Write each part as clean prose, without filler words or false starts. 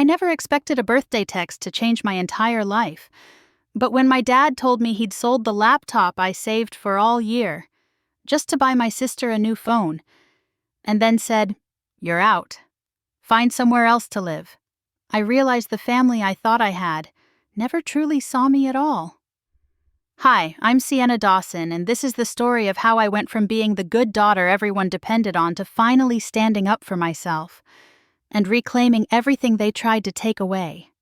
I never expected a birthday text to change my entire life. But when my dad told me he'd sold the laptop I saved for all year, just to buy my sister a new phone, and then said, "You're out. Find somewhere else to live," I realized the family I thought I had never truly saw me at all. Hi, I'm Sienna Dawson, and this is the story of how I went from being the good daughter everyone depended on to finally standing up for myself and reclaiming everything they tried to take away.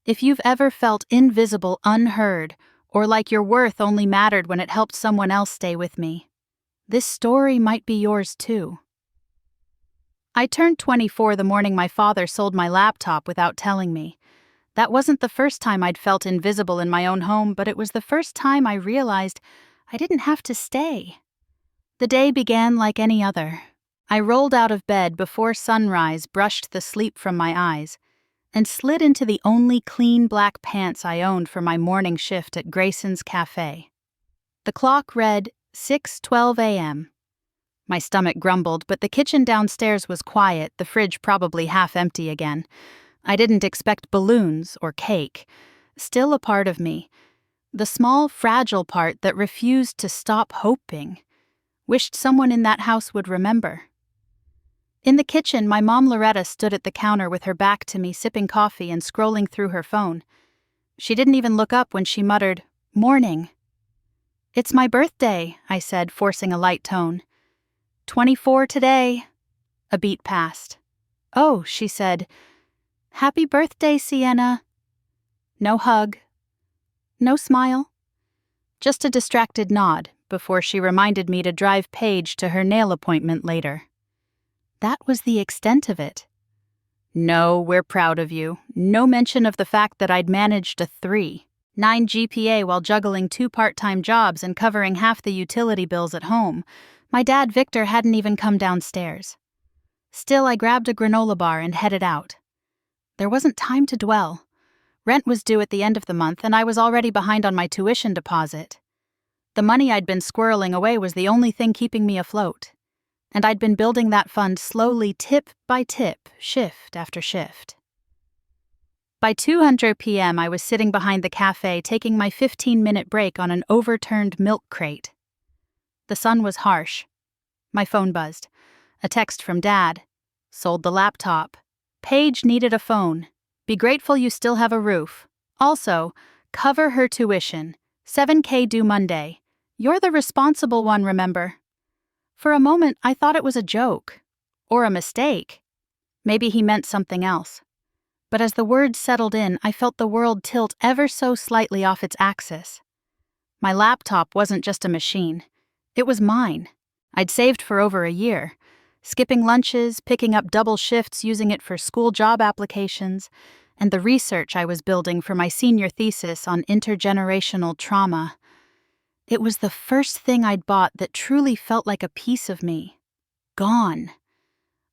If you've ever felt invisible, unheard, or like your worth only mattered when it helped someone else stay with me, this story might be yours too. I turned 24 the morning my father sold my laptop without telling me. That wasn't the first time I'd felt invisible in my own home, but it was the first time I realized I didn't have to stay. The day began like any other. I rolled out of bed before sunrise brushed the sleep from my eyes and slid into the only clean black pants I owned for my morning shift at Grayson's Cafe. The clock read 6:12 a.m. My stomach grumbled, but the kitchen downstairs was quiet, the fridge probably half empty again. I didn't expect balloons or cake. Still a part of me, the small, fragile part that refused to stop hoping, wished someone in that house would remember. In the kitchen, my mom Loretta stood at the counter with her back to me, sipping coffee and scrolling through her phone. She didn't even look up when she muttered, "Morning." "It's my birthday," I said, forcing a light tone. 24 today." A beat passed. "Oh," she said. "Happy birthday, Sienna." No hug. No smile. Just a distracted nod before she reminded me to drive Paige to her nail appointment later. That was the extent of it. "No, we're proud of you." No mention of the fact that I'd managed a 3.9 GPA while juggling 2 part-time jobs and covering half the utility bills at home. My dad, Victor, hadn't even come downstairs. Still, I grabbed a granola bar and headed out. There wasn't time to dwell. Rent was due at the end of the month, and I was already behind on my tuition deposit. The money I'd been squirreling away was the only thing keeping me afloat, and I'd been building that fund slowly, tip by tip, shift after shift. By 2:00 p.m., I was sitting behind the cafe taking my 15-minute break on an overturned milk crate. The sun was harsh. My phone buzzed. A text from Dad. "Sold the laptop. Paige needed a phone. Be grateful you still have a roof. Also, cover her tuition. $7K due Monday. You're the responsible one, remember?" For a moment, I thought it was a joke. Or a mistake. Maybe he meant something else. But as the words settled in, I felt the world tilt ever so slightly off its axis. My laptop wasn't just a machine. It was mine. I'd saved for over a year, skipping lunches, picking up double shifts, using it for school job applications, and the research I was building for my senior thesis on intergenerational trauma. It was the first thing I'd bought that truly felt like a piece of me. Gone.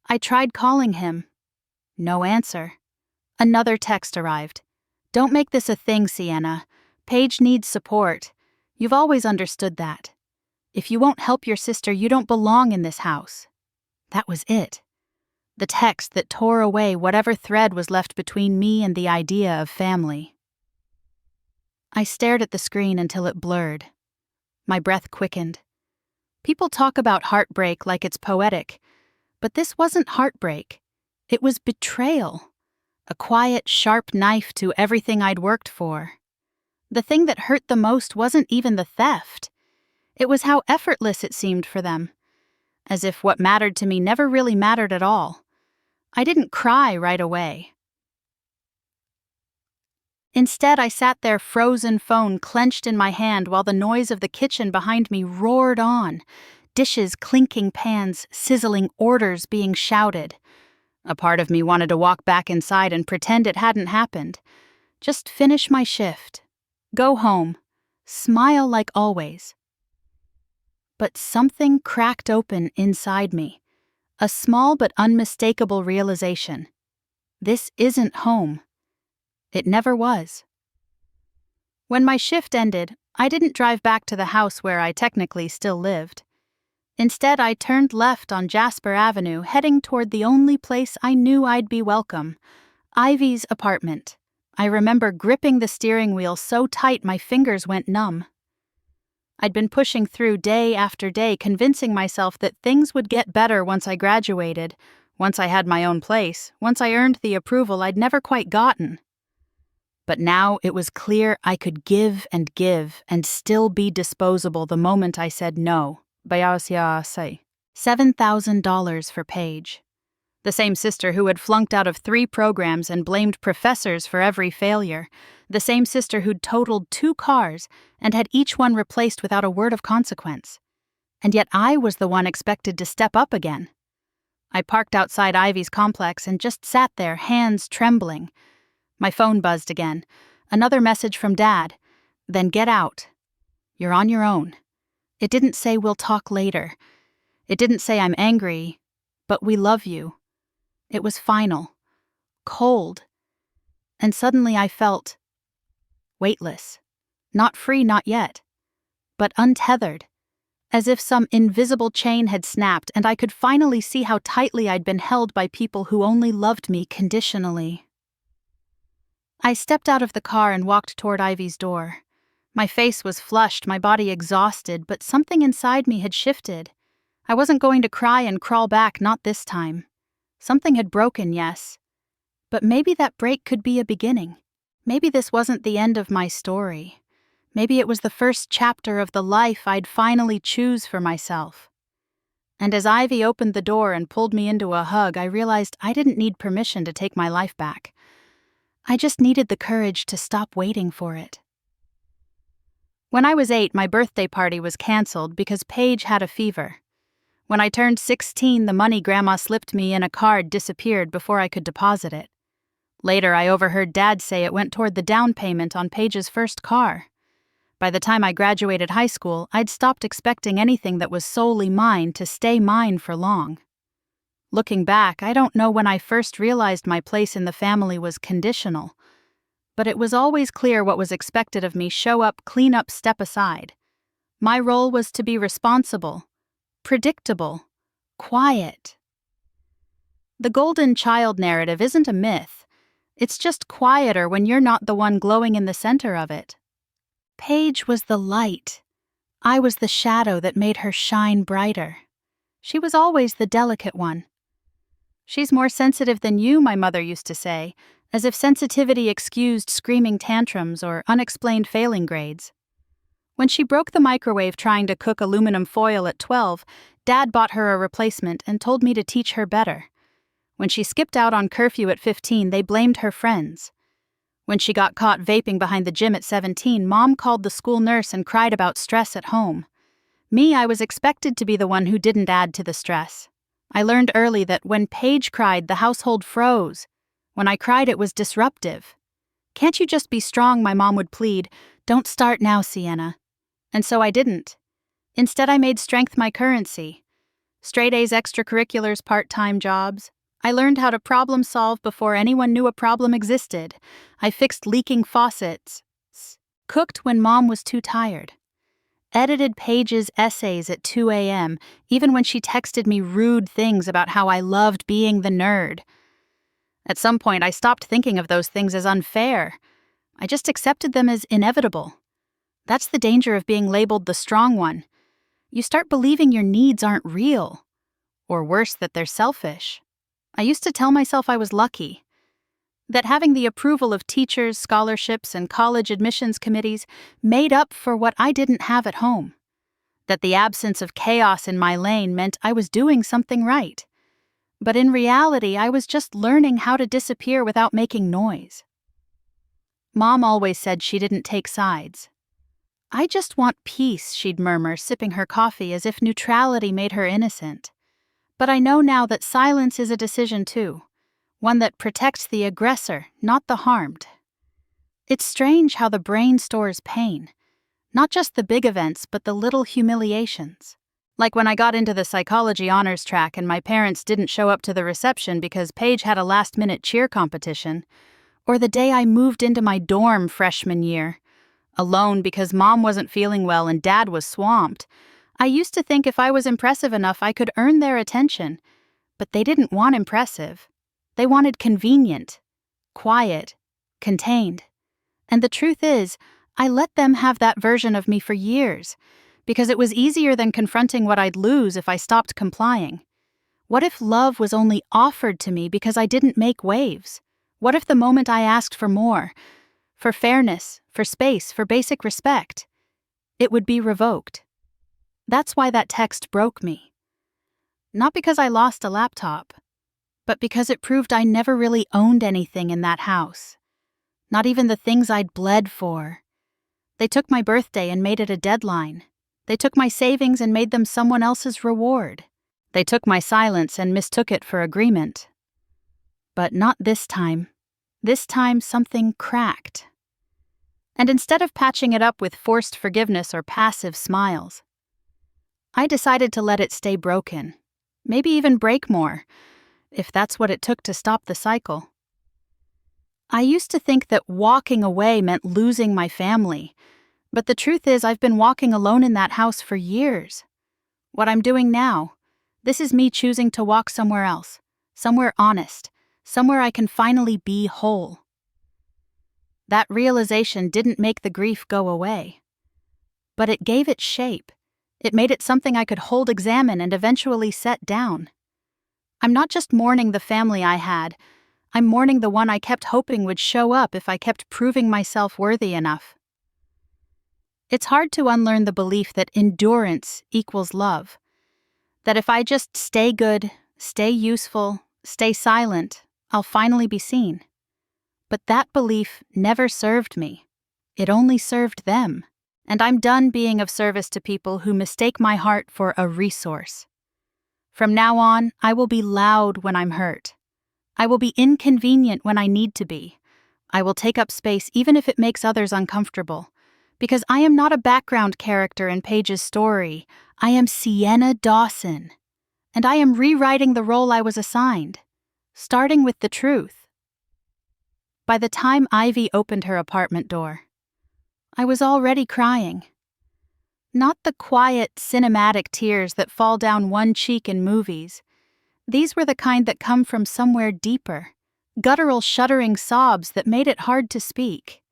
I tried calling him. No answer. Another text arrived. "Don't make this a thing, Sienna. Paige needs support. You've always understood that. If you won't help your sister, you don't belong in this house." That was it. The text that tore away whatever thread was left between me and the idea of family. I stared at the screen until it blurred. My breath quickened. People talk about heartbreak like it's poetic, but this wasn't heartbreak. It was betrayal. A quiet, sharp knife to everything I'd worked for. The thing that hurt the most wasn't even the theft. It was how effortless it seemed for them. As if what mattered to me never really mattered at all. I didn't cry right away. Instead, I sat there, frozen phone clenched in my hand while the noise of the kitchen behind me roared on. Dishes clinking, pans sizzling, orders being shouted. A part of me wanted to walk back inside and pretend it hadn't happened. Just finish my shift. Go home. Smile like always. But something cracked open inside me. A small but unmistakable realization. This isn't home. It never was. When my shift ended, I didn't drive back to the house where I technically still lived. Instead, I turned left on Jasper Avenue, heading toward the only place I knew I'd be welcome, Ivy's apartment. I remember gripping the steering wheel so tight my fingers went numb. I'd been pushing through day after day, convincing myself that things would get better once I graduated, once I had my own place, once I earned the approval I'd never quite gotten. But now it was clear I could give and still be disposable the moment I said no. $7,000 for Paige. The same sister who had flunked out of 3 programs and blamed professors for every failure. The same sister who'd totaled 2 cars and had each one replaced without a word of consequence. And yet I was the one expected to step up again. I parked outside Ivy's complex and just sat there, hands trembling. My phone buzzed again. Another message from Dad. Then get out. You're on your own. It didn't say we'll talk later. It didn't say I'm angry, but we love you. It was final. Cold. And suddenly I felt weightless. Not free, not yet. But untethered. As if some invisible chain had snapped and I could finally see how tightly I'd been held by people who only loved me conditionally. I stepped out of the car and walked toward Ivy's door. My face was flushed, my body exhausted, but something inside me had shifted. I wasn't going to cry and crawl back, not this time. Something had broken, yes. But maybe that break could be a beginning. Maybe this wasn't the end of my story. Maybe it was the first chapter of the life I'd finally choose for myself. And as Ivy opened the door and pulled me into a hug, I realized I didn't need permission to take my life back. I just needed the courage to stop waiting for it. When I was 8, my birthday party was canceled because Paige had a fever. When I turned 16, the money Grandma slipped me in a card disappeared before I could deposit it. Later, I overheard Dad say it went toward the down payment on Paige's first car. By the time I graduated high school, I'd stopped expecting anything that was solely mine to stay mine for long. Looking back, I don't know when I first realized my place in the family was conditional, but it was always clear what was expected of me: show up, clean up, step aside. My role was to be responsible, predictable, quiet. The golden child narrative isn't a myth. It's just quieter when you're not the one glowing in the center of it. Paige was the light. I was the shadow that made her shine brighter. She was always the delicate one. She's more sensitive than you, my mother used to say, as if sensitivity excused screaming tantrums or unexplained failing grades. When she broke the microwave trying to cook aluminum foil at 12, Dad bought her a replacement and told me to teach her better. When she skipped out on curfew at 15, they blamed her friends. When she got caught vaping behind the gym at 17, Mom called the school nurse and cried about stress at home. Me, I was expected to be the one who didn't add to the stress. I learned early that when Paige cried, the household froze. When I cried, it was disruptive. "Can't you just be strong?" my mom would plead. "Don't start now, Sienna." And so I didn't. Instead, I made strength my currency. Straight A's, extracurriculars, part-time jobs. I learned how to problem solve before anyone knew a problem existed. I fixed leaking faucets. Cooked when Mom was too tired. Edited Paige's essays at 2 a.m., even when she texted me rude things about how I loved being the nerd. At some point, I stopped thinking of those things as unfair. I just accepted them as inevitable. That's the danger of being labeled the strong one. You start believing your needs aren't real. Or worse, that they're selfish. I used to tell myself I was lucky. That having the approval of teachers, scholarships, and college admissions committees made up for what I didn't have at home. That the absence of chaos in my lane meant I was doing something right. But in reality, I was just learning how to disappear without making noise. Mom always said she didn't take sides. "I just want peace," she'd murmur, sipping her coffee as if neutrality made her innocent. But I know now that silence is a decision too, one that protects the aggressor, not the harmed. It's strange how the brain stores pain, not just the big events, but the little humiliations. Like when I got into the psychology honors track and my parents didn't show up to the reception because Paige had a last-minute cheer competition, or the day I moved into my dorm freshman year, alone because Mom wasn't feeling well and Dad was swamped. I used to think if I was impressive enough, I could earn their attention. But they didn't want impressive. They wanted convenient. quiet, contained. And the truth is, I let them have that version of me for years, because it was easier than confronting what I'd lose if I stopped complying. What if love was only offered to me because I didn't make waves? What if the moment I asked for more, for fairness, for space, for basic respect, it would be revoked? That's why that text broke me. Not because I lost a laptop, but because it proved I never really owned anything in that house. Not even the things I'd bled for. They took my birthday and made it a deadline. They took my savings and made them someone else's reward. They took my silence and mistook it for agreement. But not this time. This time something cracked. And instead of patching it up with forced forgiveness or passive smiles, I decided to let it stay broken. Maybe even break more, if that's what it took to stop the cycle. I used to think that walking away meant losing my family, but the truth is I've been walking alone in that house for years. What I'm doing now, this is me choosing to walk somewhere else, somewhere honest, somewhere I can finally be whole. That realization didn't make the grief go away, but it gave it shape. It made it something I could hold, examine, and eventually set down. I'm not just mourning the family I had, I'm mourning the one I kept hoping would show up if I kept proving myself worthy enough. It's hard to unlearn the belief that endurance equals love. That if I just stay good, stay useful, stay silent, I'll finally be seen. But that belief never served me. It only served them. And I'm done being of service to people who mistake my heart for a resource. From now on, I will be loud when I'm hurt. I will be inconvenient when I need to be. I will take up space even if it makes others uncomfortable. Because I am not a background character in Paige's story. I am Sienna Dawson. And I am rewriting the role I was assigned, starting with the truth. By the time Ivy opened her apartment door, I was already crying. Not the quiet, cinematic tears that fall down one cheek in movies. These were the kind that come from somewhere deeper, guttural, shuddering sobs that made it hard to speak.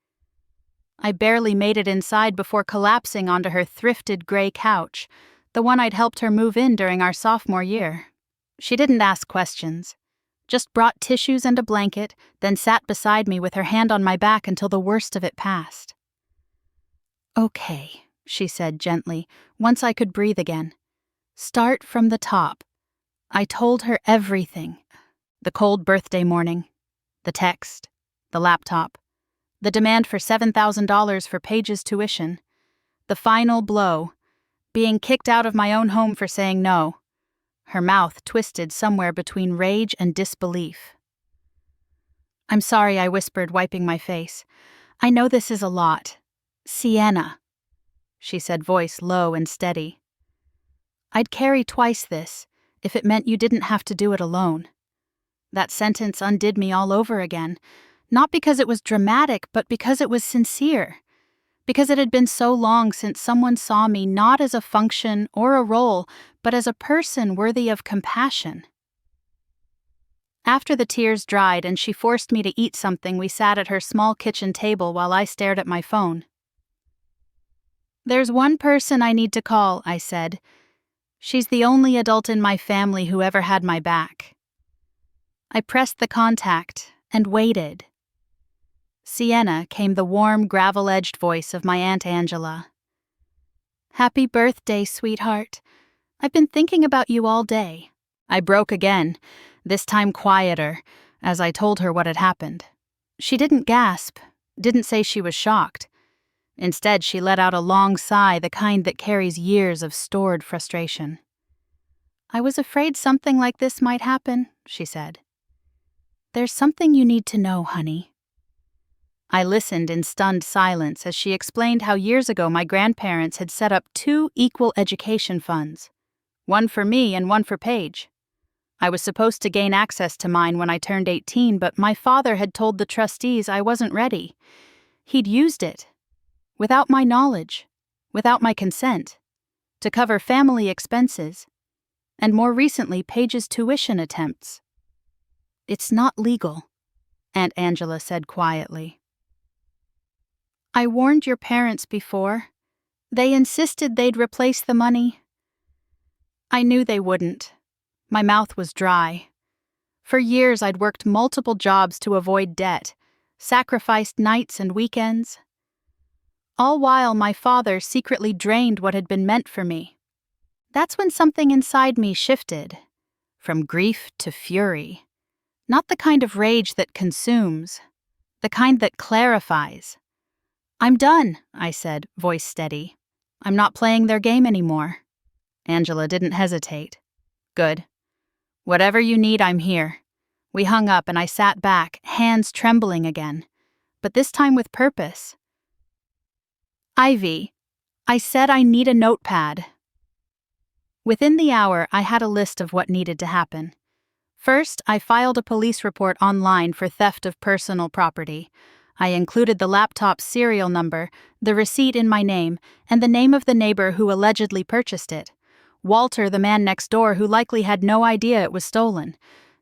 I barely made it inside before collapsing onto her thrifted gray couch, the one I'd helped her move in during our sophomore year. She didn't ask questions, just brought tissues and a blanket, then sat beside me with her hand on my back until the worst of it passed. "Okay," she said gently, once I could breathe again. "Start from the top." I told her everything. The cold birthday morning, the text, the laptop, the demand for $7,000 for Paige's tuition, the final blow, being kicked out of my own home for saying no, her mouth twisted somewhere between rage and disbelief. "I'm sorry," I whispered, wiping my face. "I know this is a lot. Sienna," she said, voice low and steady. "I'd carry twice this, if it meant you didn't have to do it alone." That sentence undid me all over again, not because it was dramatic, but because it was sincere. Because it had been so long since someone saw me not as a function or a role, but as a person worthy of compassion. After the tears dried and she forced me to eat something, we sat at her small kitchen table while I stared at my phone. "There's one person I need to call," I said. "She's the only adult in my family who ever had my back." I pressed the contact and waited. Sienna came the warm, gravel-edged voice of my Aunt Angela. "Happy birthday, sweetheart. I've been thinking about you all day." I broke again, this time quieter, as I told her what had happened. She didn't gasp, didn't say she was shocked. Instead, she let out a long sigh, the kind that carries years of stored frustration. "I was afraid something like this might happen," she said. "There's something you need to know, honey." I listened in stunned silence as she explained how years ago my grandparents had set up 2 equal education funds, one for me and one for Paige. I was supposed to gain access to mine when I turned 18, but my father had told the trustees I wasn't ready. He'd used it, without my knowledge, without my consent, to cover family expenses, and more recently Paige's tuition attempts. It's not legal, Aunt Angela said quietly. I warned your parents before. They insisted they'd replace the money. I knew they wouldn't. My mouth was dry. For years I'd worked multiple jobs to avoid debt, sacrificed nights and weekends. All while my father secretly drained what had been meant for me. That's when something inside me shifted, from grief to fury. Not the kind of rage that consumes, the kind that clarifies. I'm done, I said, voice steady. I'm not playing their game anymore. Angela didn't hesitate. Good. Whatever you need, I'm here. We hung up and I sat back, hands trembling again, but this time with purpose. Ivy, I said I need a notepad. Within the hour, I had a list of what needed to happen. First, I filed a police report online for theft of personal property. I included the laptop's serial number, the receipt in my name, and the name of the neighbor who allegedly purchased it. Walter, the man next door who likely had no idea it was stolen.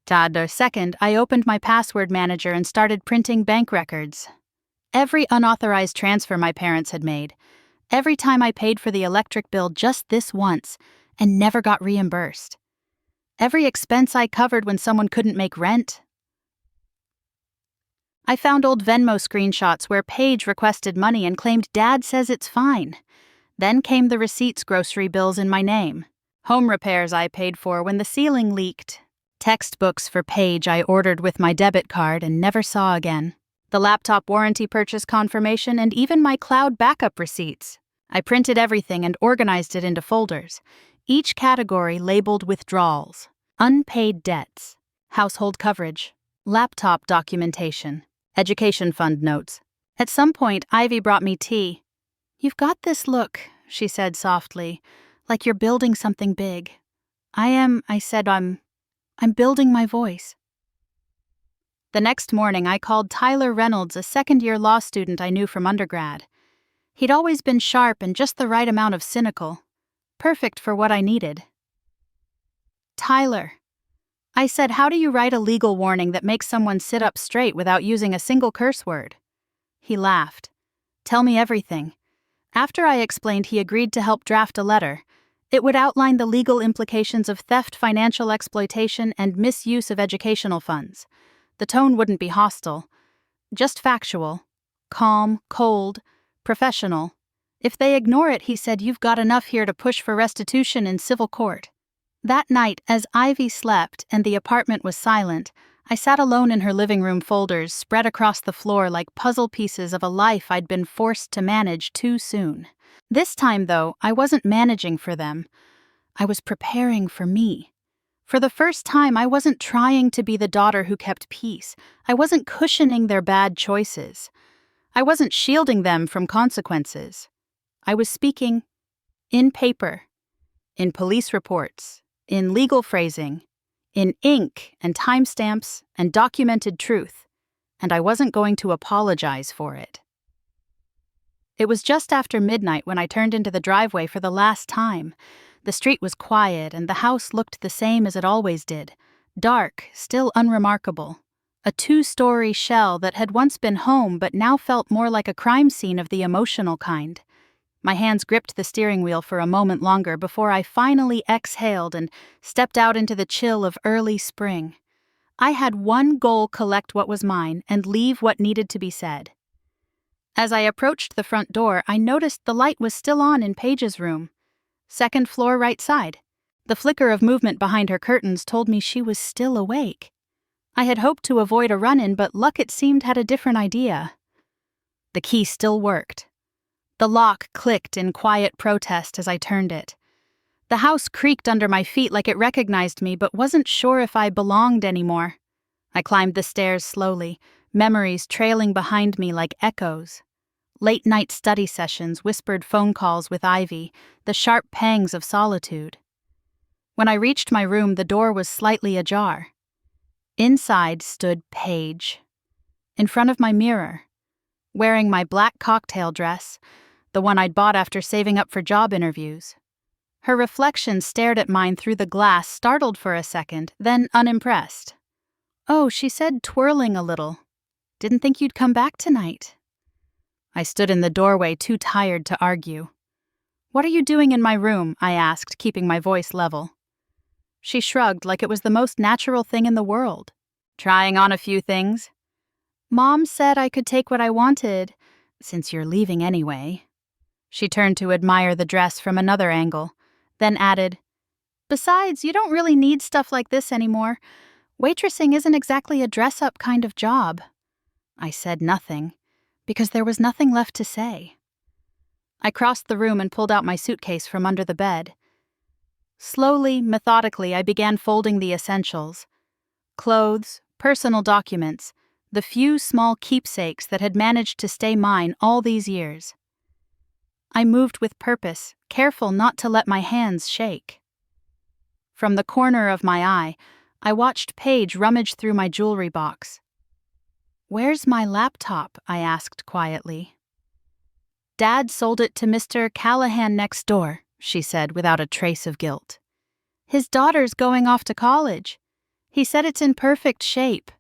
Second, I opened my password manager and started printing bank records. Every unauthorized transfer my parents had made. Every time I paid for the electric bill just this once and never got reimbursed. Every expense I covered when someone couldn't make rent. I found old Venmo screenshots where Paige requested money and claimed Dad says it's fine. Then came the receipts, grocery bills in my name. Home repairs I paid for when the ceiling leaked. Textbooks for Paige I ordered with my debit card and never saw again. The laptop warranty purchase confirmation and even my cloud backup receipts. I printed everything and organized it into folders. Each category labeled withdrawals, unpaid debts, household coverage, laptop documentation, education fund notes. At some point, Ivy brought me tea. You've got this look, she said softly, like you're building something big. I said, I'm building my voice. The next morning, I called Tyler Reynolds, a second-year law student I knew from undergrad. He'd always been sharp and just the right amount of cynical. Perfect for what I needed. Tyler, I said, how do you write a legal warning that makes someone sit up straight without using a single curse word? He laughed. Tell me everything. After I explained, he agreed to help draft a letter. It would outline the legal implications of theft, financial exploitation, and misuse of educational funds. The tone wouldn't be hostile, just factual, calm, cold, professional. If they ignore it, he said, you've got enough here to push for restitution in civil court. That night, as Ivy slept and the apartment was silent, I sat alone in her living room, folders spread across the floor like puzzle pieces of a life I'd been forced to manage too soon. This time, though, I wasn't managing for them. I was preparing for me. For the first time, I wasn't trying to be the daughter who kept peace. I wasn't cushioning their bad choices. I wasn't shielding them from consequences. I was speaking in paper, in police reports, in legal phrasing, in ink and timestamps and documented truth, and I wasn't going to apologize for it. It was just after midnight when I turned into the driveway for the last time. The street was quiet and the house looked the same as it always did, dark, still unremarkable. A 2-story shell that had once been home but now felt more like a crime scene of the emotional kind. My hands gripped the steering wheel for a moment longer before I finally exhaled and stepped out into the chill of early spring. I had one goal: collect what was mine and leave what needed to be said. As I approached the front door, I noticed the light was still on in Paige's room. Second floor, right side. The flicker of movement behind her curtains told me she was still awake. I had hoped to avoid a run-in, but luck, it seemed, had a different idea. The key still worked. The lock clicked in quiet protest as I turned it. The house creaked under my feet like it recognized me but wasn't sure if I belonged anymore. I climbed the stairs slowly, memories trailing behind me like echoes. Late-night study sessions, whispered phone calls with Ivy, the sharp pangs of solitude. When I reached my room, the door was slightly ajar. Inside stood Paige, in front of my mirror, wearing my black cocktail dress, the one I'd bought after saving up for job interviews. Her reflection stared at mine through the glass, startled for a second, then unimpressed. "Oh," she said, twirling a little. Didn't think you'd come back tonight." I stood in the doorway, too tired to argue. "What are you doing in my room?" I asked, keeping my voice level. She shrugged like it was the most natural thing in the world. "Trying on a few things." "Mom said I could take what I wanted, since you're leaving anyway." She turned to admire the dress from another angle, then added, "Besides, you don't really need stuff like this anymore. Waitressing isn't exactly a dress-up kind of job." I said nothing, because there was nothing left to say. I crossed the room and pulled out my suitcase from under the bed. Slowly, methodically, I began folding the essentials. Clothes, personal documents, the few small keepsakes that had managed to stay mine all these years. I moved with purpose, careful not to let my hands shake. From the corner of my eye, I watched Paige rummage through my jewelry box. "Where's my laptop?" I asked quietly. "Dad sold it to Mr. Callahan next door," she said without a trace of guilt. "His daughter's going off to college. He said it's in perfect shape."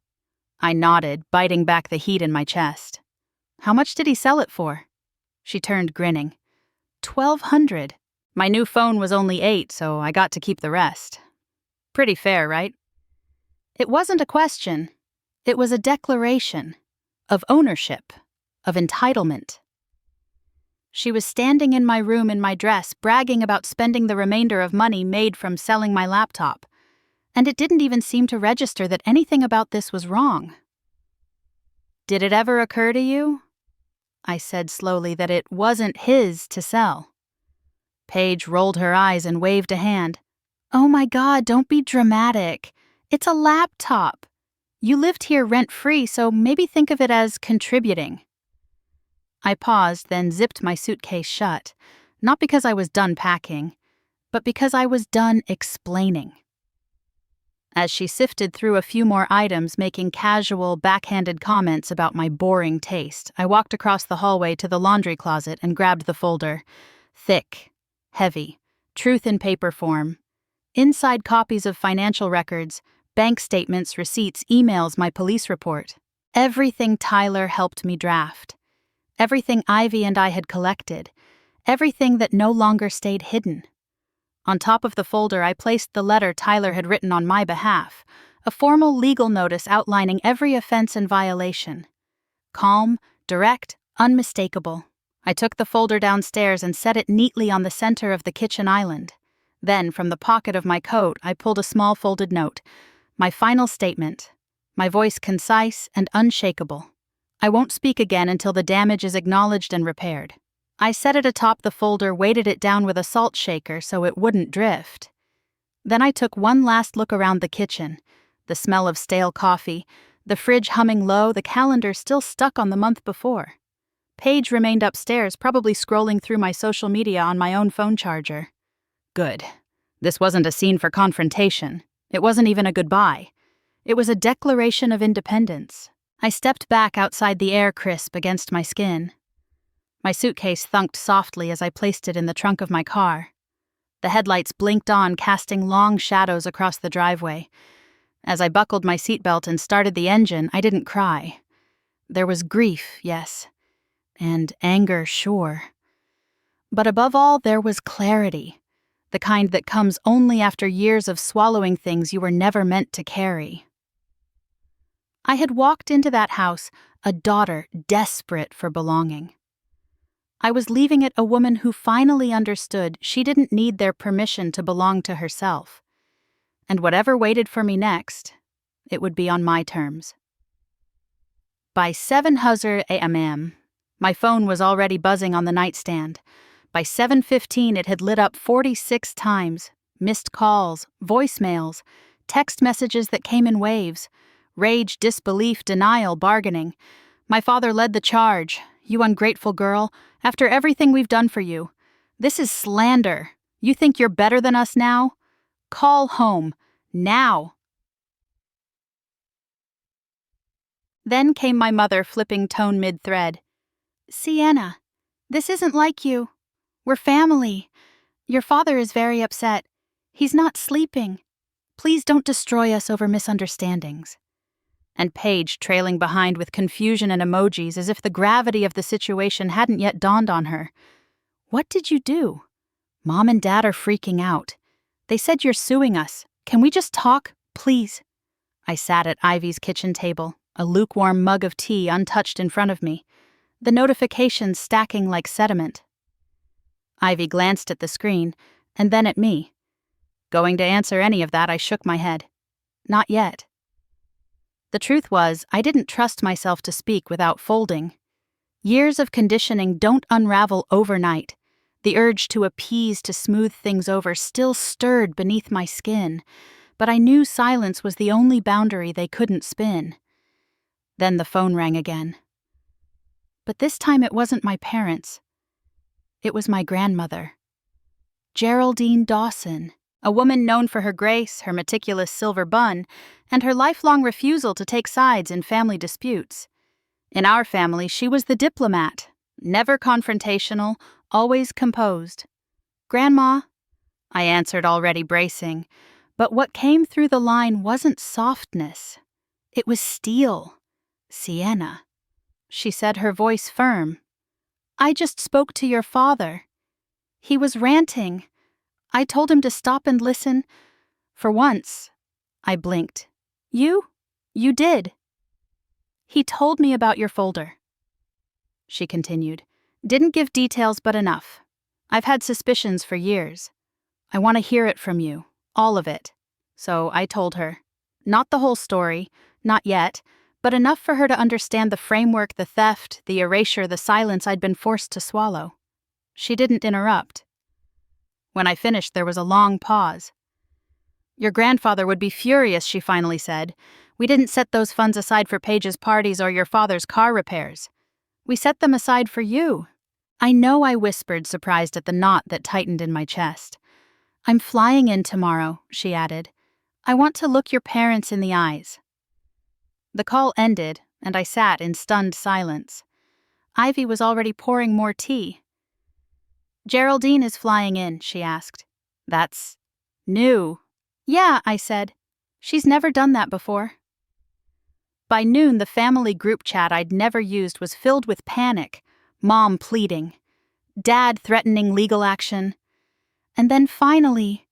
I nodded, biting back the heat in my chest. "How much did he sell it for?" She turned, grinning. $1,200. My new phone was only $8, so I got to keep the rest. Pretty fair, right? It wasn't a question. It was a declaration of ownership, of entitlement. She was standing in my room in my dress, bragging about spending the remainder of money made from selling my laptop, and it didn't even seem to register that anything about this was wrong. "Did it ever occur to you?" I said slowly, "that it wasn't his to sell?" Paige rolled her eyes and waved a hand. "Oh my God, don't be dramatic. It's a laptop. You lived here rent-free, so maybe think of it as contributing." I paused, then zipped my suitcase shut, not because I was done packing, but because I was done explaining. As she sifted through a few more items, making casual, backhanded comments about my boring taste, I walked across the hallway to the laundry closet and grabbed the folder. Thick, heavy, truth in paper form. Inside copies of financial records, bank statements, receipts, emails, my police report. Everything Tyler helped me draft. Everything Ivy and I had collected. Everything that no longer stayed hidden. On top of the folder, I placed the letter Tyler had written on my behalf, a formal legal notice outlining every offense and violation. Calm, direct, unmistakable. I took the folder downstairs and set it neatly on the center of the kitchen island. Then, from the pocket of my coat, I pulled a small folded note. My final statement. My voice concise and unshakable. I won't speak again until the damage is acknowledged and repaired. I set it atop the folder, weighted it down with a salt shaker so it wouldn't drift. Then I took one last look around the kitchen. The smell of stale coffee, the fridge humming low, the calendar still stuck on the month before. Paige remained upstairs, probably scrolling through my social media on my own phone charger. Good. This wasn't a scene for confrontation. It wasn't even a goodbye. It was a declaration of independence. I stepped back outside, the air crisp against my skin. My suitcase thunked softly as I placed it in the trunk of my car. The headlights blinked on, casting long shadows across the driveway. As I buckled my seatbelt and started the engine, I didn't cry. There was grief, yes, and anger, sure. But above all, there was clarity, the kind that comes only after years of swallowing things you were never meant to carry. I had walked into that house, a daughter desperate for belonging. I was leaving it a woman who finally understood she didn't need their permission to belong to herself. And whatever waited for me next, it would be on my terms. By 7:00 a.m., my phone was already buzzing on the nightstand. By 7:15, it had lit up 46 times. Missed calls, voicemails, text messages that came in waves. Rage, disbelief, denial, bargaining. My father led the charge. "You ungrateful girl, after everything we've done for you. This is slander. You think you're better than us now? Call home. Now." Then came my mother, flipping tone mid-thread. "Sienna, this isn't like you. We're family. Your father is very upset. He's not sleeping. Please don't destroy us over misunderstandings." and Paige trailing behind with confusion and emojis as if the gravity of the situation hadn't yet dawned on her. "What did you do? Mom and Dad are freaking out. They said you're suing us. Can we just talk, please?" I sat at Ivy's kitchen table, a lukewarm mug of tea untouched in front of me, the notifications stacking like sediment. Ivy glanced at the screen, and then at me. Going to answer any of that, I shook my head. Not yet. The truth was, I didn't trust myself to speak without folding. Years of conditioning don't unravel overnight. The urge to appease, to smooth things over, still stirred beneath my skin, but I knew silence was the only boundary they couldn't spin. Then the phone rang again. But this time it wasn't my parents. It was my grandmother. Geraldine Dawson, a woman known for her grace, her meticulous silver bun, and her lifelong refusal to take sides in family disputes. In our family, she was the diplomat, never confrontational, always composed. "Grandma," I answered, already bracing, but what came through the line wasn't softness. It was steel. "Sienna," she said, her voice firm. "I just spoke to your father. He was ranting. I told him to stop and listen. For once," I blinked. You did. "He told me about your folder," she continued. "Didn't give details, but enough. I've had suspicions for years. I want to hear it from you, all of it." So I told her. Not the whole story, not yet, but enough for her to understand the framework, the theft, the erasure, the silence I'd been forced to swallow. She didn't interrupt. When I finished, there was a long pause. "Your grandfather would be furious," she finally said. "We didn't set those funds aside for Paige's parties or your father's car repairs. We set them aside for you." "I know," I whispered, surprised at the knot that tightened in my chest. "I'm flying in tomorrow," she added. "I want to look your parents in the eyes." The call ended, and I sat in stunned silence. Ivy was already pouring more tea. "Geraldine is flying in," she asked. "That's new." "Yeah," I said. "She's never done that before." By noon, the family group chat I'd never used was filled with panic, Mom pleading, Dad threatening legal action. And then finally,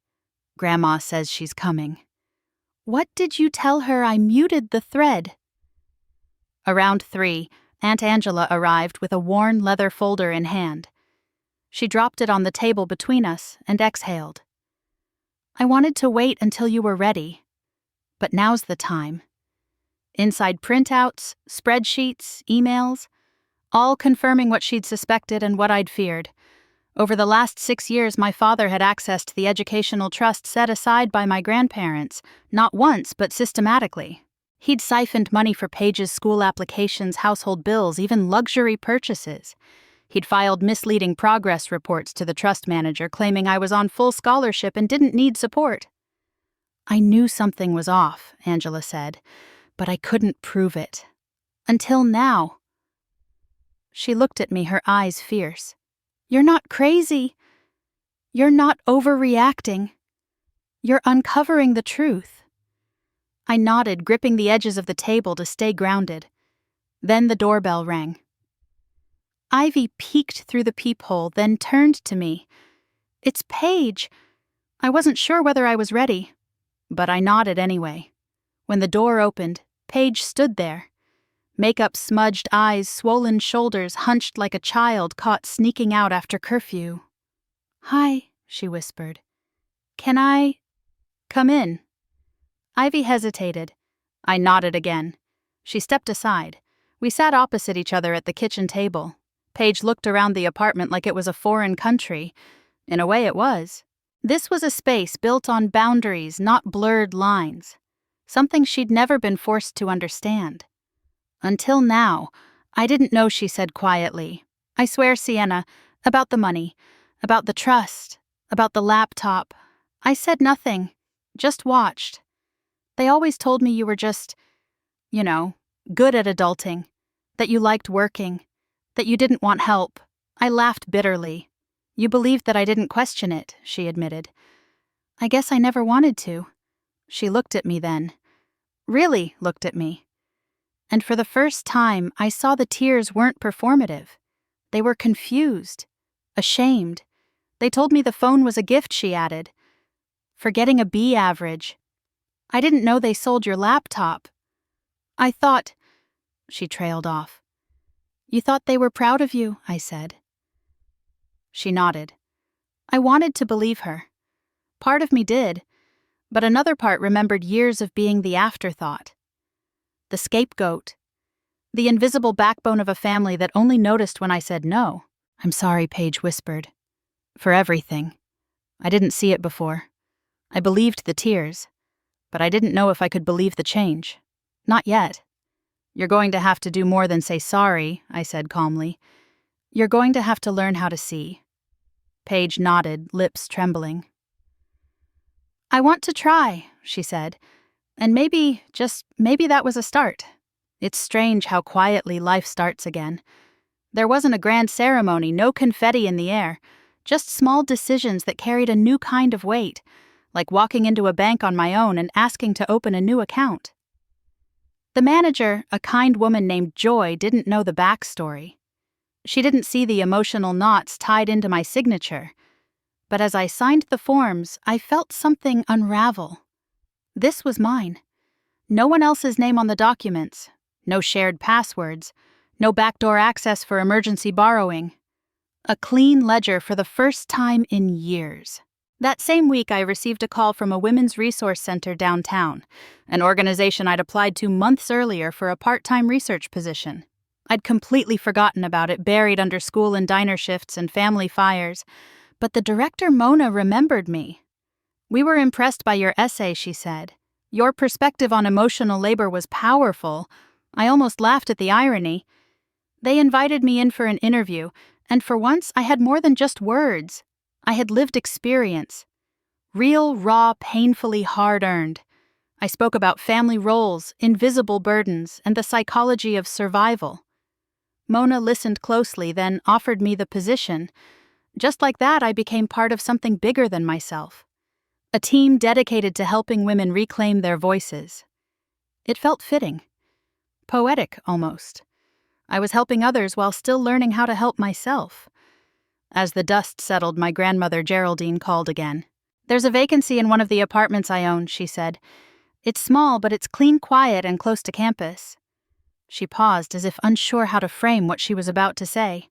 "Grandma says she's coming." "What did you tell her?" I muted the thread. Around 3, Aunt Angela arrived with a worn leather folder in hand. She dropped it on the table between us and exhaled. "I wanted to wait until you were ready, but now's the time." Inside printouts, spreadsheets, emails, all confirming what she'd suspected and what I'd feared. Over the last 6 years, my father had accessed the educational trust set aside by my grandparents, not once but systematically. He'd siphoned money for Paige's school applications, household bills, even luxury purchases. He'd filed misleading progress reports to the trust manager claiming I was on full scholarship and didn't need support. "I knew something was off," Angela said, "but I couldn't prove it. Until now." She looked at me, her eyes fierce. "You're not crazy. You're not overreacting. You're uncovering the truth." I nodded, gripping the edges of the table to stay grounded. Then the doorbell rang. Ivy peeked through the peephole, then turned to me. "It's Paige." I wasn't sure whether I was ready, but I nodded anyway. When the door opened, Paige stood there. Makeup smudged eyes, swollen shoulders, hunched like a child caught sneaking out after curfew. "Hi," she whispered. "Can I come in?" Ivy hesitated. I nodded again. She stepped aside. We sat opposite each other at the kitchen table. Paige looked around the apartment like it was a foreign country. In a way, it was. This was a space built on boundaries, not blurred lines. Something she'd never been forced to understand. Until now, I didn't know, she said quietly. "I swear, Sienna, about the money, about the trust, about the laptop. I said nothing, just watched. They always told me you were just, good at adulting, that you liked working, that you didn't want help." I laughed bitterly. "You believed that I didn't question it," she admitted. "I guess I never wanted to." She looked at me then. Really looked at me. And for the first time, I saw the tears weren't performative. They were confused, ashamed. They told me the phone was a gift, she added. For getting a B average. I didn't know they sold your laptop. I thought, she trailed off. You thought they were proud of you, I said. She nodded. I wanted to believe her. Part of me did, but another part remembered years of being the afterthought. The scapegoat. The invisible backbone of a family that only noticed when I said no. I'm sorry, Paige whispered. For everything. I didn't see it before. I believed the tears, but I didn't know if I could believe the change. Not yet. You're going to have to do more than say sorry, I said calmly. You're going to have to learn how to see. Paige nodded, lips trembling. I want to try, she said, and maybe, just maybe that was a start. It's strange how quietly life starts again. There wasn't a grand ceremony, no confetti in the air, just small decisions that carried a new kind of weight, like walking into a bank on my own and asking to open a new account. The manager, a kind woman named Joy, didn't know the backstory. She didn't see the emotional knots tied into my signature. But as I signed the forms, I felt something unravel. This was mine. No one else's name on the documents. No shared passwords. No backdoor access for emergency borrowing. A clean ledger for the first time in years. That same week, I received a call from a women's resource center downtown, an organization I'd applied to months earlier for a part-time research position. I'd completely forgotten about it, buried under school and diner shifts and family fires. But the director, Mona, remembered me. We were impressed by your essay, she said. Your perspective on emotional labor was powerful. I almost laughed at the irony. They invited me in for an interview, and for once I had more than just words. I had lived experience. Real, raw, painfully hard-earned. I spoke about family roles, invisible burdens, and the psychology of survival. Mona listened closely, then offered me the position. Just like that, I became part of something bigger than myself. A team dedicated to helping women reclaim their voices. It felt fitting. Poetic, almost. I was helping others while still learning how to help myself. As the dust settled, my grandmother Geraldine called again. There's a vacancy in one of the apartments I own, she said. It's small, but it's clean, quiet, and close to campus. She paused as if unsure how to frame what she was about to say.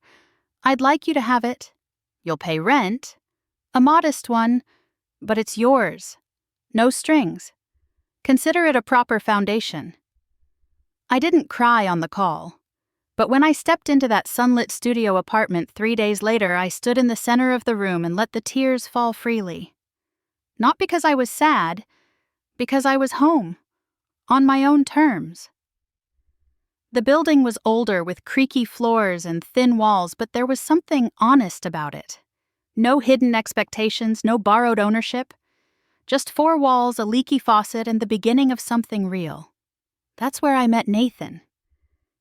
I'd like you to have it. You'll pay rent. A modest one, but it's yours. No strings. Consider it a proper foundation. I didn't cry on the call. But when I stepped into that sunlit studio apartment 3 days later, I stood in the center of the room and let the tears fall freely. Not because I was sad, because I was home, on my own terms. The building was older with creaky floors and thin walls, but there was something honest about it. No hidden expectations, no borrowed ownership. Just 4 walls, a leaky faucet, and the beginning of something real. That's where I met Nathan.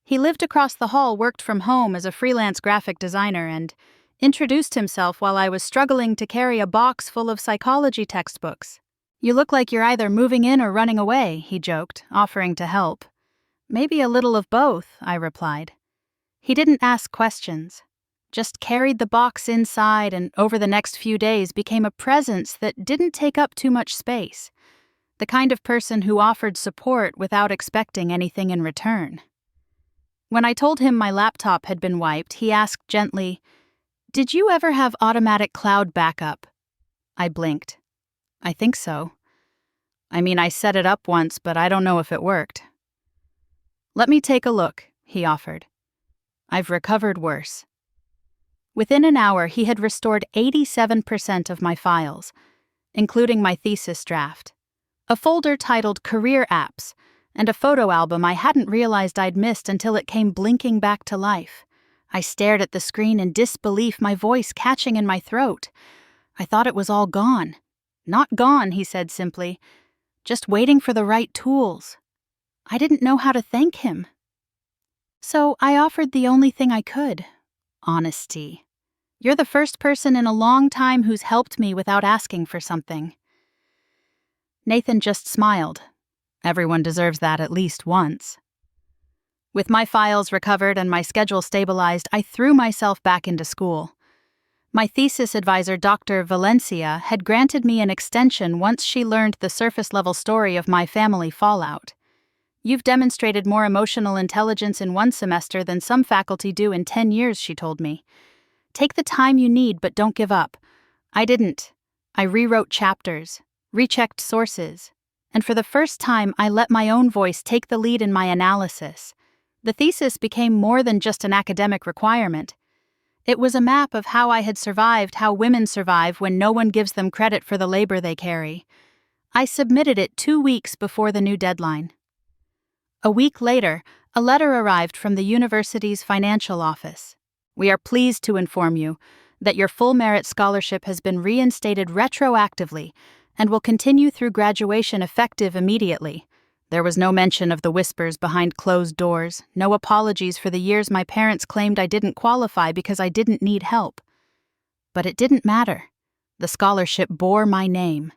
He lived across the hall, worked from home as a freelance graphic designer, and introduced himself while I was struggling to carry a box full of psychology textbooks. You look like you're either moving in or running away, he joked, offering to help. Maybe a little of both, I replied. He didn't ask questions, just carried the box inside and over the next few days became a presence that didn't take up too much space. The kind of person who offered support without expecting anything in return. When I told him my laptop had been wiped, he asked gently, "Did you ever have automatic cloud backup?" I blinked. I think so. I mean, I set it up once, but I don't know if it worked. Let me take a look, he offered. I've recovered worse. Within an hour, he had restored 87% of my files, including my thesis draft, a folder titled Career Apps, and a photo album I hadn't realized I'd missed until it came blinking back to life. I stared at the screen in disbelief, my voice catching in my throat. I thought it was all gone. Not gone, he said simply, just waiting for the right tools. I didn't know how to thank him. So I offered the only thing I could, honesty. You're the first person in a long time who's helped me without asking for something. Nathan just smiled. Everyone deserves that at least once. With my files recovered and my schedule stabilized, I threw myself back into school. My thesis advisor, Dr. Valencia, had granted me an extension once she learned the surface-level story of my family fallout. "You've demonstrated more emotional intelligence in one semester than some faculty do in 10 years, she told me. "Take the time you need, but don't give up." I didn't. I rewrote chapters, rechecked sources, and for the first time I let my own voice take the lead in my analysis. The thesis became more than just an academic requirement. It was a map of how I had survived, how women survive when no one gives them credit for the labor they carry. I submitted it 2 weeks before the new deadline. A week later, a letter arrived from the university's financial office. "We are pleased to inform you that your full merit scholarship has been reinstated retroactively and will continue through graduation effective immediately." There was no mention of the whispers behind closed doors, no apologies for the years my parents claimed I didn't qualify because I didn't need help. But it didn't matter. The scholarship bore my name.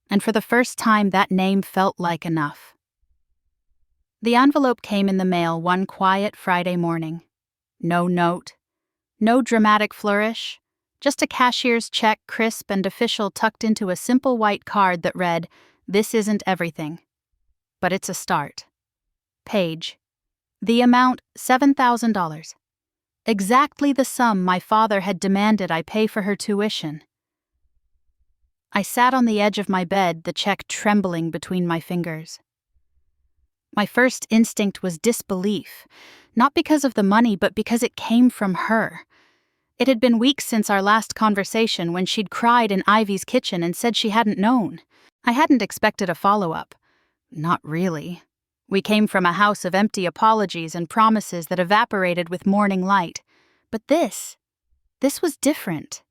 And for the first time, that name felt like enough. The envelope came in the mail one quiet Friday morning. No note, no dramatic flourish, just a cashier's check, crisp and official, tucked into a simple white card that read, "This isn't everything, but it's a start." Page. The amount, $7,000. Exactly the sum my father had demanded I pay for her tuition. I sat on the edge of my bed, the check trembling between my fingers. My first instinct was disbelief, not because of the money, but because it came from her. It had been weeks since our last conversation, when she'd cried in Ivy's kitchen and said she hadn't known. I hadn't expected a follow-up. Not really. We came from a house of empty apologies and promises that evaporated with morning light. But this was different.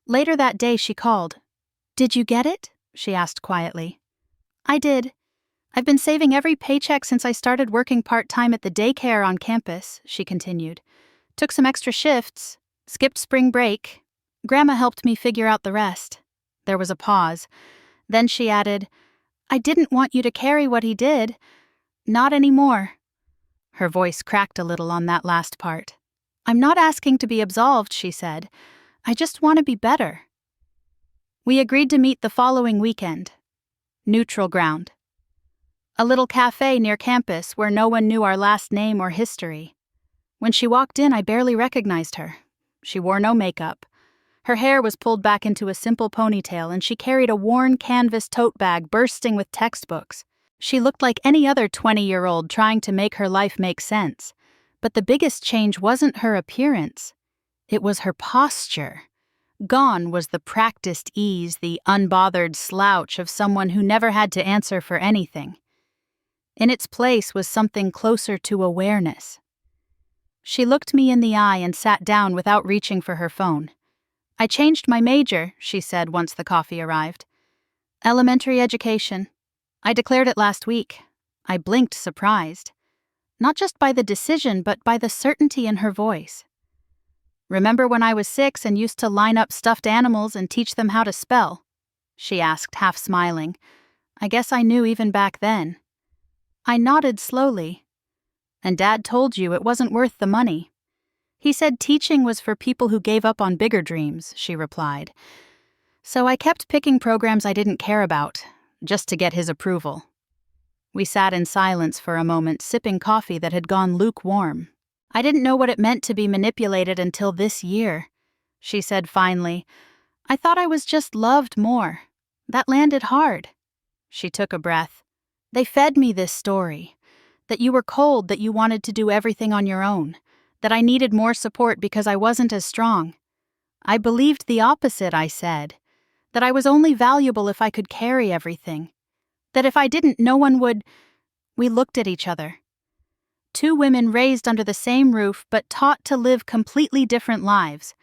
Later that day she called. "Did you get it?" she asked quietly. "I did. I've been saving every paycheck since I started working part-time at the daycare on campus," she continued. "Took some extra shifts, skipped spring break. Grandma helped me figure out the rest." There was a pause. Then she added, "I didn't want you to carry what he did. Not anymore." Her voice cracked a little on that last part. "I'm not asking to be absolved," she said. "I just want to be better." We agreed to meet the following weekend. Neutral ground. A little cafe near campus where no one knew our last name or history. When she walked in, I barely recognized her. She wore no makeup. Her hair was pulled back into a simple ponytail, and she carried a worn canvas tote bag bursting with textbooks. She looked like any other 20-year-old trying to make her life make sense. But the biggest change wasn't her appearance. It was her posture. Gone was the practiced ease, the unbothered slouch of someone who never had to answer for anything. In its place was something closer to awareness. She looked me in the eye and sat down without reaching for her phone. "I changed my major," she said once the coffee arrived. "Elementary education. I declared it last week." I blinked, surprised. Not just by the decision, but by the certainty in her voice. "Remember when I was 6 and used to line up stuffed animals and teach them how to spell?" she asked, half smiling. "I guess I knew even back then." I nodded slowly. "And Dad told you it wasn't worth the money." "He said teaching was for people who gave up on bigger dreams," she replied. "So I kept picking programs I didn't care about, just to get his approval." We sat in silence for a moment, sipping coffee that had gone lukewarm. "I didn't know what it meant to be manipulated until this year," she said finally. "I thought I was just loved more. That landed hard." She took a breath. "They fed me this story. That you were cold, that you wanted to do everything on your own, that I needed more support because I wasn't as strong. I believed the opposite," I said. "That I was only valuable if I could carry everything. That if I didn't, no one would." We looked at each other. Two women raised under the same roof but taught to live completely different lives.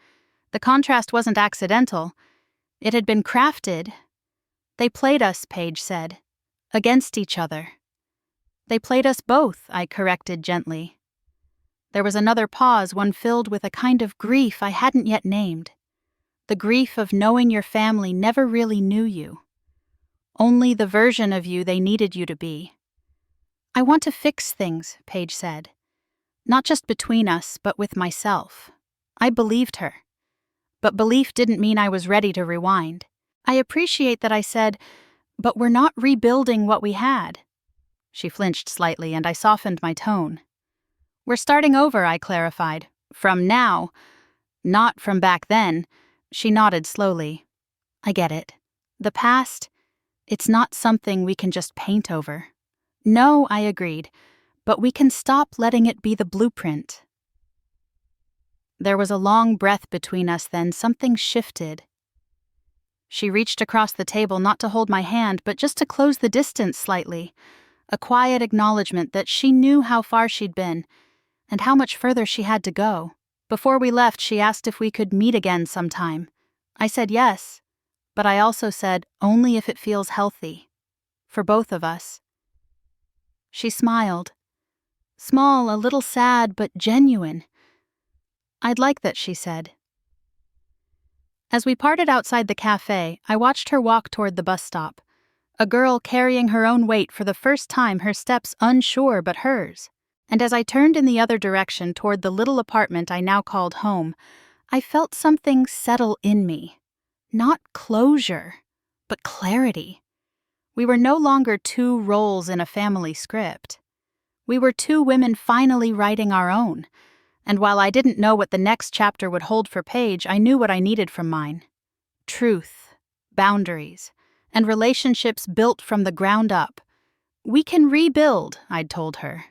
The contrast wasn't accidental. It had been crafted. "They played us," Paige said. "Against each other." "They played us both," I corrected gently. There was another pause, one filled with a kind of grief I hadn't yet named. The grief of knowing your family never really knew you. Only the version of you they needed you to be. I want to fix things, Paige said. Not just between us, but with myself. I believed her. But belief didn't mean I was ready to rewind. I appreciate that I said, but we're not rebuilding what we had. She flinched slightly, and I softened my tone. We're starting over, I clarified. From now. Not from back then. She nodded slowly. I get it. The past, it's not something we can just paint over. No, I agreed, but we can stop letting it be the blueprint. There was a long breath between us, then something shifted. She reached across the table not to hold my hand, but just to close the distance slightly, a quiet acknowledgement that she knew how far she'd been and how much further she had to go. Before we left, she asked if we could meet again sometime. I said yes, but I also said only if it feels healthy. For both of us. She smiled. Small, a little sad, but genuine. I'd like that, she said. As we parted outside the cafe, I watched her walk toward the bus stop. A girl carrying her own weight for the first time, her steps unsure but hers. And as I turned in the other direction toward the little apartment I now called home, I felt something settle in me. Not closure, but clarity. We were no longer two roles in a family script. We were two women finally writing our own. And while I didn't know what the next chapter would hold for Paige, I knew what I needed from mine. Truth, boundaries, and relationships built from the ground up. We can rebuild, I'd told her.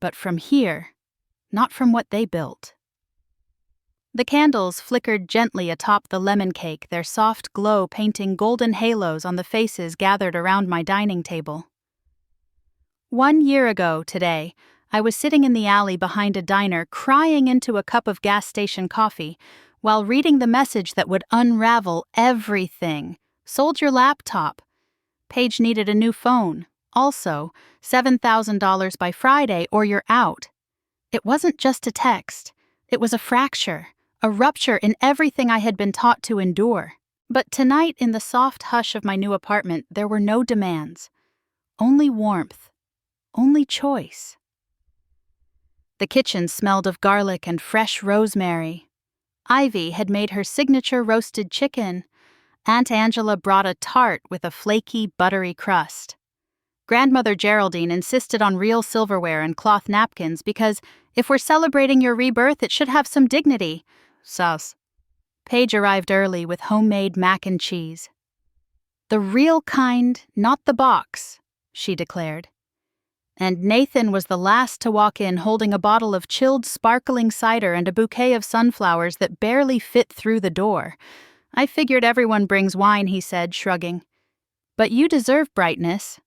But from here, not from what they built. The candles flickered gently atop the lemon cake, their soft glow painting golden halos on the faces gathered around my dining table. 1 year ago today, I was sitting in the alley behind a diner crying into a cup of gas station coffee while reading the message that would unravel everything. Sold your laptop. Paige needed a new phone. Also, $7,000 by Friday or you're out. It wasn't just a text. It was a fracture, a rupture in everything I had been taught to endure. But tonight, in the soft hush of my new apartment, there were no demands. Only warmth. Only choice. The kitchen smelled of garlic and fresh rosemary. Ivy had made her signature roasted chicken. Aunt Angela brought a tart with a flaky, buttery crust. Grandmother Geraldine insisted on real silverware and cloth napkins because if we're celebrating your rebirth, it should have some dignity. Sus. Paige arrived early with homemade mac and cheese. The real kind, not the box, she declared. And Nathan was the last to walk in holding a bottle of chilled sparkling cider and a bouquet of sunflowers that barely fit through the door. I figured everyone brings wine, he said, shrugging. But you deserve brightness.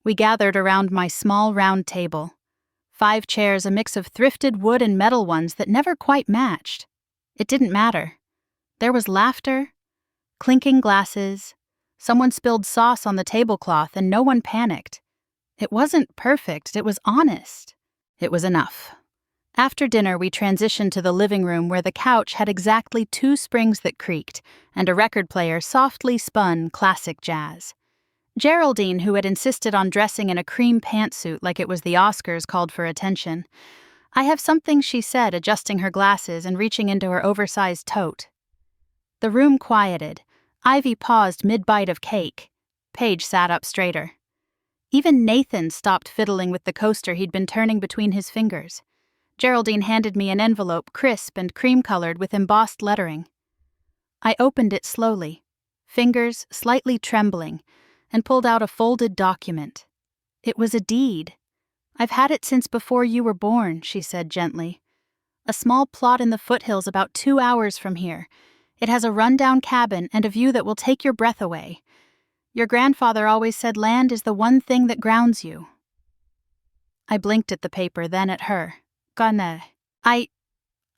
We gathered around my small round table. 5 chairs, a mix of thrifted wood and metal ones that never quite matched. It didn't matter. There was laughter, clinking glasses. Someone spilled sauce on the tablecloth and no one panicked. It wasn't perfect, it was honest. It was enough. After dinner, we transitioned to the living room where the couch had exactly 2 springs that creaked, and a record player softly spun classic jazz. Geraldine, who had insisted on dressing in a cream pantsuit like it was the Oscars, called for attention. I have something, she said, adjusting her glasses and reaching into her oversized tote. The room quieted. Ivy paused mid-bite of cake. Paige sat up straighter. Even Nathan stopped fiddling with the coaster he'd been turning between his fingers. Geraldine handed me an envelope, crisp and cream-colored with embossed lettering. I opened it slowly, fingers slightly trembling, and pulled out a folded document. It was a deed. I've had it since before you were born, she said gently. A small plot in the foothills about 2 hours from here. It has a rundown cabin and a view that will take your breath away. Your grandfather always said land is the one thing that grounds you. I blinked at the paper, then at her. Gane. I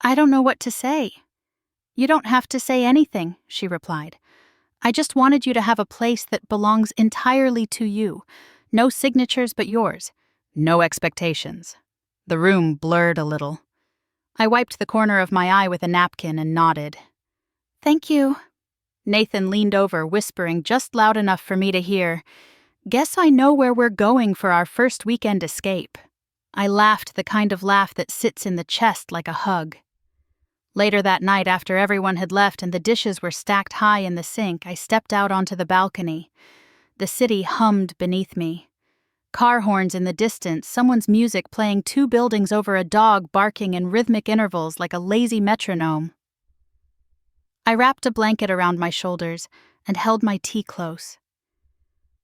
don't know what to say. You don't have to say anything, she replied. I just wanted you to have a place that belongs entirely to you. No signatures but yours. No expectations. The room blurred a little. I wiped the corner of my eye with a napkin and nodded. Thank you. Nathan leaned over, whispering just loud enough for me to hear. Guess I know where we're going for our first weekend escape. I laughed, the kind of laugh that sits in the chest like a hug. Later that night, after everyone had left and the dishes were stacked high in the sink, I stepped out onto the balcony. The city hummed beneath me. Car horns in the distance, someone's music playing 2 buildings over, a dog barking in rhythmic intervals like a lazy metronome. I wrapped a blanket around my shoulders and held my tea close.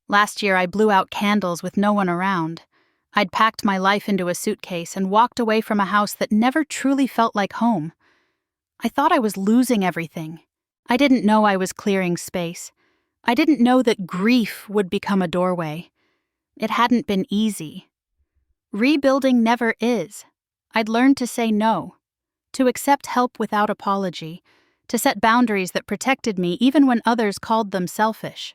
Last year I blew out candles with no one around. I'd packed my life into a suitcase and walked away from a house that never truly felt like home. I thought I was losing everything. I didn't know I was clearing space. I didn't know that grief would become a doorway. It hadn't been easy. Rebuilding never is. I'd learned to say no, to accept help without apology, to set boundaries that protected me even when others called them selfish.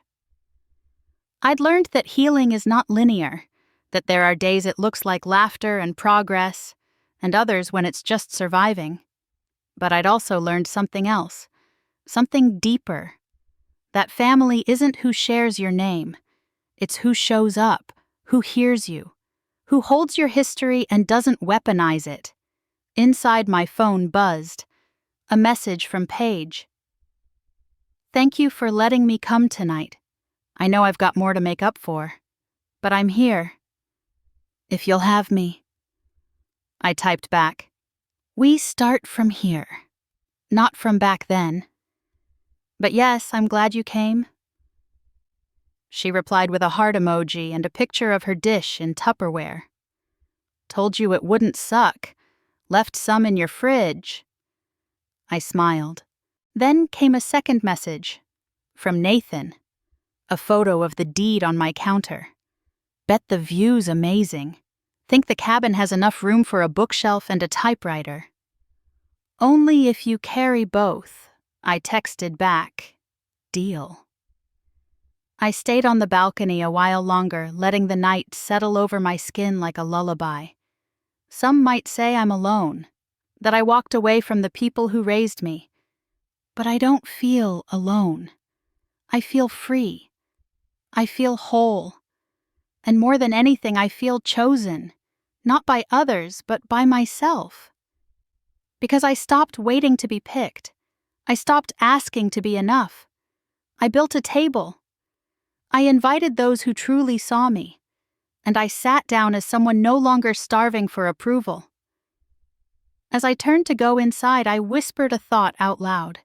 I'd learned that healing is not linear, that there are days it looks like laughter and progress, and others when it's just surviving. But I'd also learned something else, something deeper. That family isn't who shares your name. It's who shows up, who hears you, who holds your history and doesn't weaponize it. Inside my phone buzzed. A message from Paige. "Thank you for letting me come tonight. I know I've got more to make up for, but I'm here. If you'll have me." I typed back, "We start from here, not from back then. But yes, I'm glad you came." She replied with a heart emoji and a picture of her dish in Tupperware. "Told you it wouldn't suck. Left some in your fridge." I smiled. Then came a second message, from Nathan. A photo of the deed on my counter. "Bet the view's amazing. Think the cabin has enough room for a bookshelf and a typewriter." "Only if you carry both," I texted back. "Deal." I stayed on the balcony a while longer, letting the night settle over my skin like a lullaby. Some might say I'm alone, that I walked away from the people who raised me. But I don't feel alone. I feel free. I feel whole. And more than anything, I feel chosen, not by others, but by myself. Because I stopped waiting to be picked. I stopped asking to be enough. I built a table. I invited those who truly saw me. And I sat down as someone no longer starving for approval. As I turned to go inside, I whispered a thought out loud.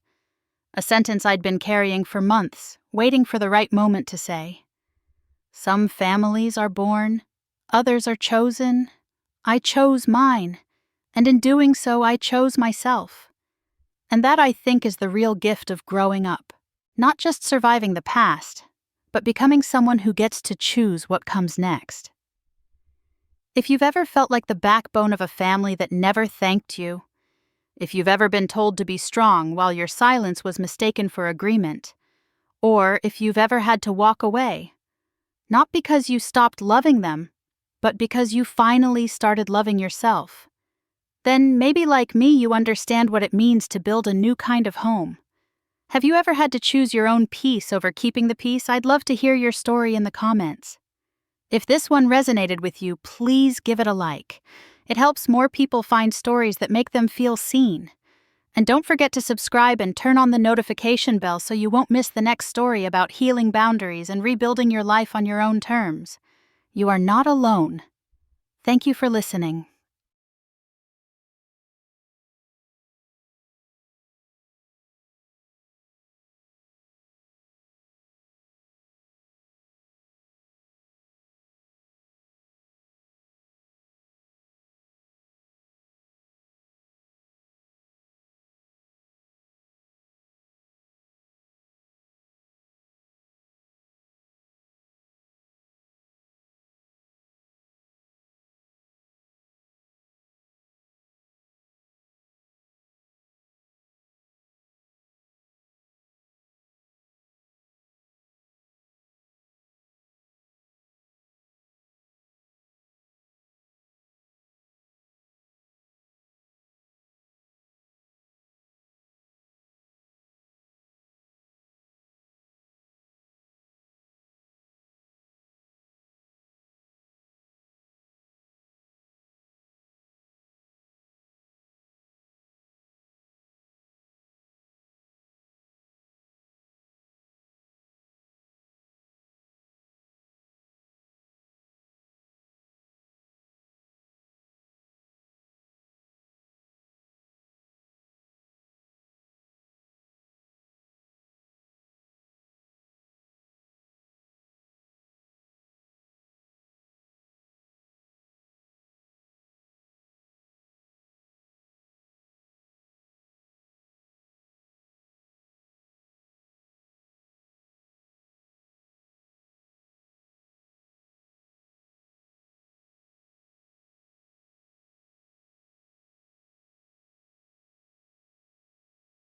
A sentence I'd been carrying for months, waiting for the right moment to say. Some families are born, others are chosen. I chose mine, and in doing so I chose myself. And that, I think, is the real gift of growing up. Not just surviving the past, but becoming someone who gets to choose what comes next. If you've ever felt like the backbone of a family that never thanked you, if you've ever been told to be strong while your silence was mistaken for agreement, or if you've ever had to walk away, not because you stopped loving them, but because you finally started loving yourself, then maybe like me you understand what it means to build a new kind of home. Have you ever had to choose your own peace over keeping the peace? I'd love to hear your story in the comments. If this one resonated with you, please give it a like. It helps more people find stories that make them feel seen. And don't forget to subscribe and turn on the notification bell so you won't miss the next story about healing boundaries and rebuilding your life on your own terms. You are not alone. Thank you for listening.